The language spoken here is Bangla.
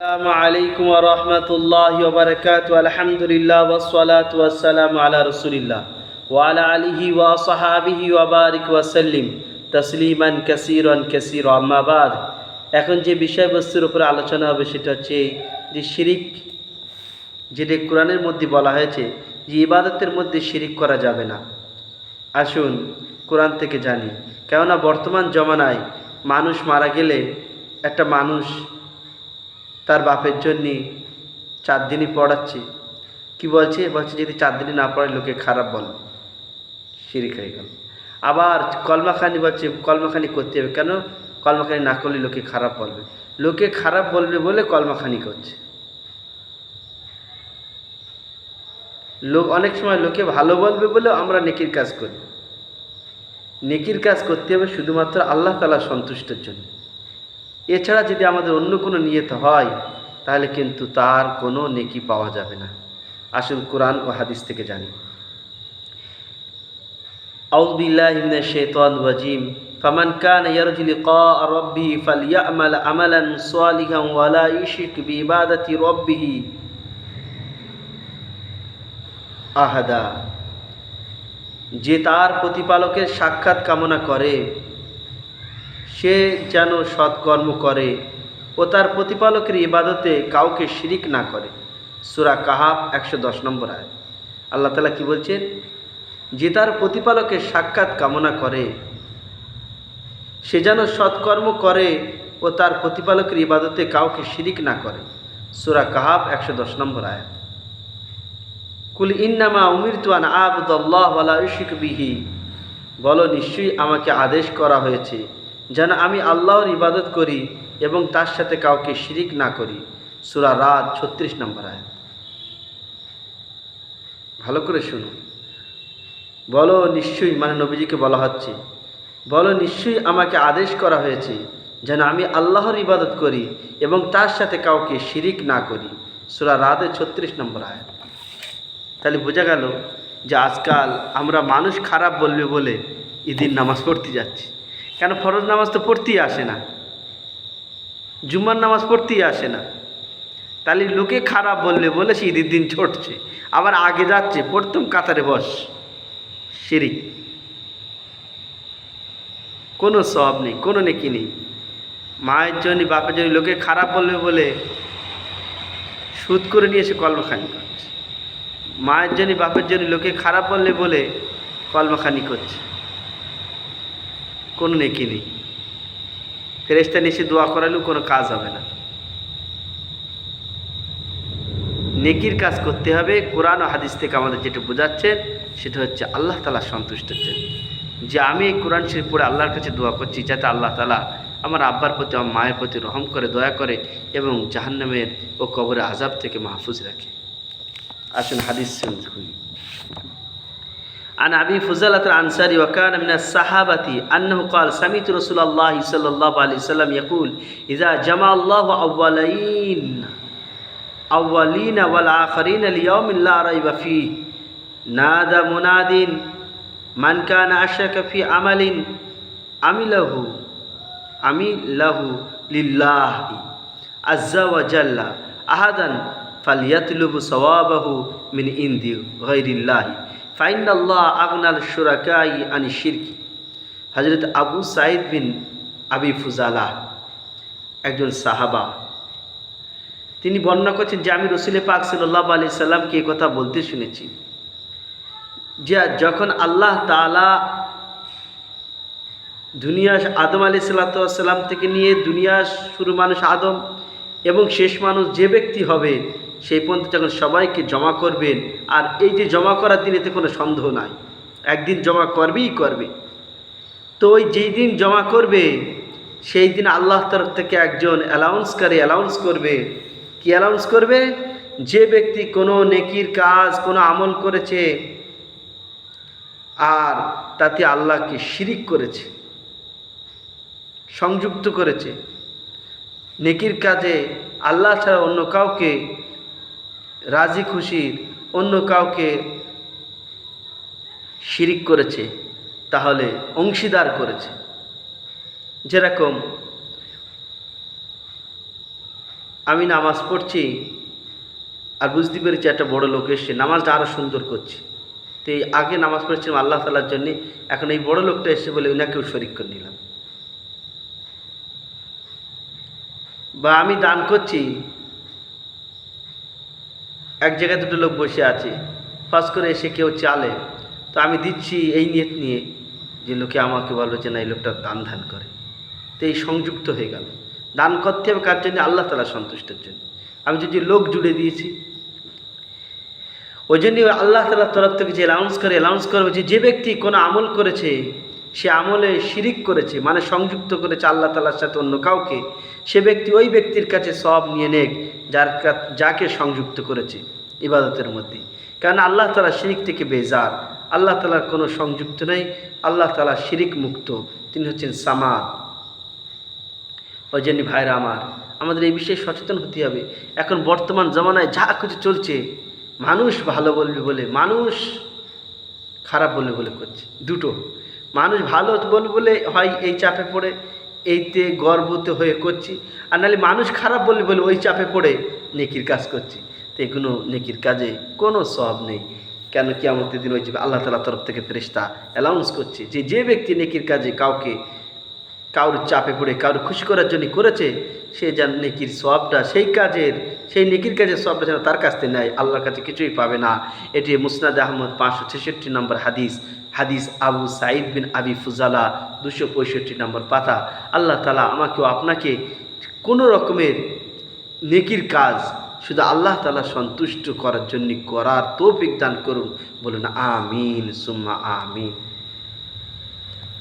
আসসালামু আলাইকুম ওয়া রাহমাতুল্লাহি ওয়া বারাকাতুহু আলহামদুলিল্লাহ ওয়াস সালাতু ওয়াস সালামু আলা রাসূলিল্লাহ ওয়া আলা আলিহি ওয়া আসহাবিহি ওয়া বারিক ওয়া সাল্লিম তাসলিমান কাসীরান আম্মা বাদ। এখন যে বিষয়বস্তুর উপরে আলোচনা হবে সেটা হচ্ছে যে শিরিক, যেটা কোরআনের মধ্যে বলা হয়েছে যে ইবাদতের মধ্যে শিরিক করা যাবে না। আসুন কোরআন থেকে জানি। কেননা বর্তমান জমানায় মানুষ মারা গেলে একটা মানুষ তার বাপের জন্যে 4 দিনই পড়াচ্ছে। কি বলছে যদি 4 দিনই না পড়ে লোকে খারাপ বলে, শিরিক হয়ে গেল। আবার কলমাখানি বলছে কলমাখানি করতে হবে, কেন কলমাখানি না করলে লোকে খারাপ বলবে। লোকে খারাপ বলবে বলে কলমাখানি করছে। অনেক সময় লোকে ভালো বলবে বলে আমরা নেকির কাজ করি। নেকির কাজ করতে হবে শুধুমাত্র আল্লাহ তাআলার সন্তুষ্টের জন্য। এছাড়া যদি আমাদের অন্য কোনো নিয়ত হয় তাহলে কিন্তু তার কোনো নেকি পাওয়া যাবে না। আসুন কোরআন ও হাদিস থেকে জানি। আউযু বিল্লাহি মিনাশ শাইতানির রাজীম। ফামান কানা ইয়ারজু লিকাআ রাব্বিহি ফালইয়ামাল আমালান সালিহান ওয়া লা ইউশরিক বিইবাদাতি রাব্বিহি আহাদা। যে তার প্রতিপালকের সাক্ষাৎ কামনা করে সে যেন সৎকর্ম করে ও তার প্রতিপালকের ইবাদতে কাউকে শিরিক না করে। সূরা কাহাফ 110 নম্বর আয়াত। আল্লাহ তাআলা কি বলছেন? যে তার প্রতিপালকের সাক্ষাৎ কামনা করে সে যেন সৎকর্ম করে ও তার প্রতিপালকের ইবাদতে কাউকে শিরিক না করে। সূরা কাহাফ 110 নম্বর আয়াত। কুল ইন্নামা উমিরতু আন আ'বুদাল্লাহ ওয়া লা উশরিক বিহি। বলো, নিশ্চয়ই আমাকে আদেশ করা হয়েছে যেন আমি আল্লাহর ইবাদত করি এবং তার সাথে কাউকে শিরিক না করি। সূরা রাদ 36 নম্বর আয়াত। ভালো করে শুনুন। বলো নিশ্চয়ই, মানে নবীজিকে বলা হচ্ছে, বলো নিশ্চয়ই আমাকে আদেশ করা হয়েছে যেন আমি আল্লাহর ইবাদত করি এবং তার সাথে কাউকে শিরিক না করি। সূরা রাদের 36 নম্বর আয়াত। তাহলে বোঝা গেল যে আজকাল আমরা মানুষ খারাপ বলবে বলে ঈদের নামাজ পড়তে যাচ্ছি। কেন? ফরজ নামাজ তো পড়তেই আসে না, জুম্মার নামাজ পড়তেই আসে না। তাহলে লোকে খারাপ বললে বলে সে ঈদের দিন ছুটছে, আবার আগে যাচ্ছে, প্রথম কাতারে বস। শিরিক। কোনো সওয়াব নেই, কোনো নেকি নেই। মায়ের জন্য বাপের জন্য লোকে খারাপ বলবে বলে সুদ করে নিয়ে এসে কলমাখানি করছে। মায়ের জন্য বাপের জন্য লোকে খারাপ বললে বলে কলমাখানি করছে। কোনো নেকি নেই। ফেরেশতা নিচে দোয়া করালেও কোনো কাজ হবে না। নেকির কাজ করতে হবে। কোরআন ও হাদিস থেকে আমাদের যেটা বোঝাচ্ছে সেটা হচ্ছে আল্লাহ তাআলার সন্তুষ্টির জন্য। যে আমি এই কোরআন শরীফ পড়ে আল্লাহর কাছে দোয়া করছি যাতে আল্লাহ তাআলা আমার আব্বার প্রতি, আমার মায়ের প্রতি রহম করে, দয়া করে এবং জাহান্নামের ও কবরের আযাব থেকে মাহফুজ রাখে। আসুন হাদিস শুনি। عن أبي فضالة الأنصاري وكان من الصحابة أنه قال سمعت رسول الله صلى الله عليه وسلم يقول إذا جمع الله أولين والآخرين ليوم لا ريب فيه نادى مناد من كان أشرك في عمل عمله لله عز وجل أحدا فليطلب ثوابه من عند غير الله ফাইন আল্লাহ আগনাল শুরাকাই আনি শিরকি। হযরত আবু সাঈদ বিন আবি ফুজালা একজন সাহাবা, তিনি বর্ণনা করছেন যে আমি রাসূল পাক সাল্লাল্লাহু আলাইহি সাল্লামকে এই কথা বলতে শুনেছি যে যখন আল্লাহ তাআলা দুনিয়া আদম আলাইহিস সালাম থেকে নিয়ে দুনিয়া শুরু মানুষ আদম এবং শেষ মানুষ যে ব্যক্তি হবে সেই পর্যন্ত যখন সবাইকে জমা করবেন, আর এই যে জমা করার দিন এতে কোনো সন্দেহ নাই, একদিন জমা করবেই করবে। তো ওই যেই দিন জমা করবে সেই দিন আল্লাহ তরফ থেকে একজন অ্যালাউন্স করবে। কি অ্যালাউন্স করবে? যে ব্যক্তি কোনো নেকির কাজ, কোনো আমল করেছে আর তাতে আল্লাহকে শিরিক করেছে, সংযুক্ত করেছে, নেকির কাজে আল্লাহ ছাড়া অন্য কাউকে রাজি খুশির অন্য কাউকে শিরিক করেছে, তাহলে অংশীদার করেছে। যেরকম আমি নামাজ পড়ছি আর বুঝতে পেরেছি একটা বড় লোক এসছে, নামাজটা আরও সুন্দর করছে। তো এই আগে নামাজ পড়ছিলাম আল্লাহ তাআলার জন্যে, এখন এই বড় লোকটা এসে বলে ওনাকেও শরিক করে নিলাম। বা আমি দান করছি, এক জায়গায় দুটো লোক বসে আছে, ফাঁস করে এসে কেউ চালে, তো আমি দিচ্ছি এই নিয়ত নিয়ে যে লোকে আমাকে বলবে যে না এই লোকটা দান ধ্যান করে। তো এই সংযুক্ত হয়ে গেল। দান করতে হবে কার জন্য? আল্লাহ তাআলা সন্তুষ্টের জন্য। আমি যদি লোক জুড়ে দিয়েছি, ওই জন্যই আল্লাহ তাআলার তরফ থেকে যে অ্যালাউন্স করবে যে ব্যক্তি কোনো আমল করেছে, সে আমলে শিরিক করেছে, মানে সংযুক্ত করেছে আল্লাহ তাআলার সাথে অন্য কাউকে, সে ব্যক্তি ওই ব্যক্তির কাছে সওয়াব নিয়ে নেক যাকে সংযুক্ত করেছে ইবাদতের মধ্যে। কারণ আল্লাহ তাআলা শিরিক থেকে বেজার, আল্লাহ তাআলার কোনো সংযুক্ত নেই, আল্লাহ তাআলা শিরিক মুক্ত, তিনি হচ্ছেন সামাদ। ওই জন্য ভাইরা আমার, আমাদের এই বিষয়ে সচেতন হতে হবে। এখন বর্তমান জমানায় যা কিছু চলছে, মানুষ ভালো বলবে বলে, মানুষ খারাপ বলবে বলে করছে দুটো। মানুষ ভালো বলবে বলে হয় এই চাপে পড়ে এইতে গর্বতে হয়ে করছি, আর নাহলে মানুষ খারাপ বলবে বলে ওই চাপে পড়ে নেকির কাজ করছি। তো এগুলো নেকির কাজে কোনো সওয়াব নেই। কেন? কিয়ামতের দিন ওই যে আল্লাহ তাআলার তরফ থেকে ফেরেশতা অ্যালাউন্স করছে যে ব্যক্তি নেকির কাজে কাউর চাপে পড়ে কাউর খুশি করার জন্য করেছে, সে যেন নেকির সওয়াবটা সেই নেকির কাজের সওয়াবটা যেন তার কাছ থেকে নেয়, আল্লাহর কাছে কিছুই পাবে না। এটি মুসনাদ আহমদ 566 নম্বর হাদিস আবু সাঈদ বিন আবি ফুজালা 265 নম্বর পাতা। আল্লাহ তাআলা আমাকেও আপনাকে কোনো রকমের নেকির কাজ শুধু আল্লাহ তাআলা সন্তুষ্ট করার জন্য করার তৌফিক দান করুন। বলুন আমিন সুম্মা আমিন।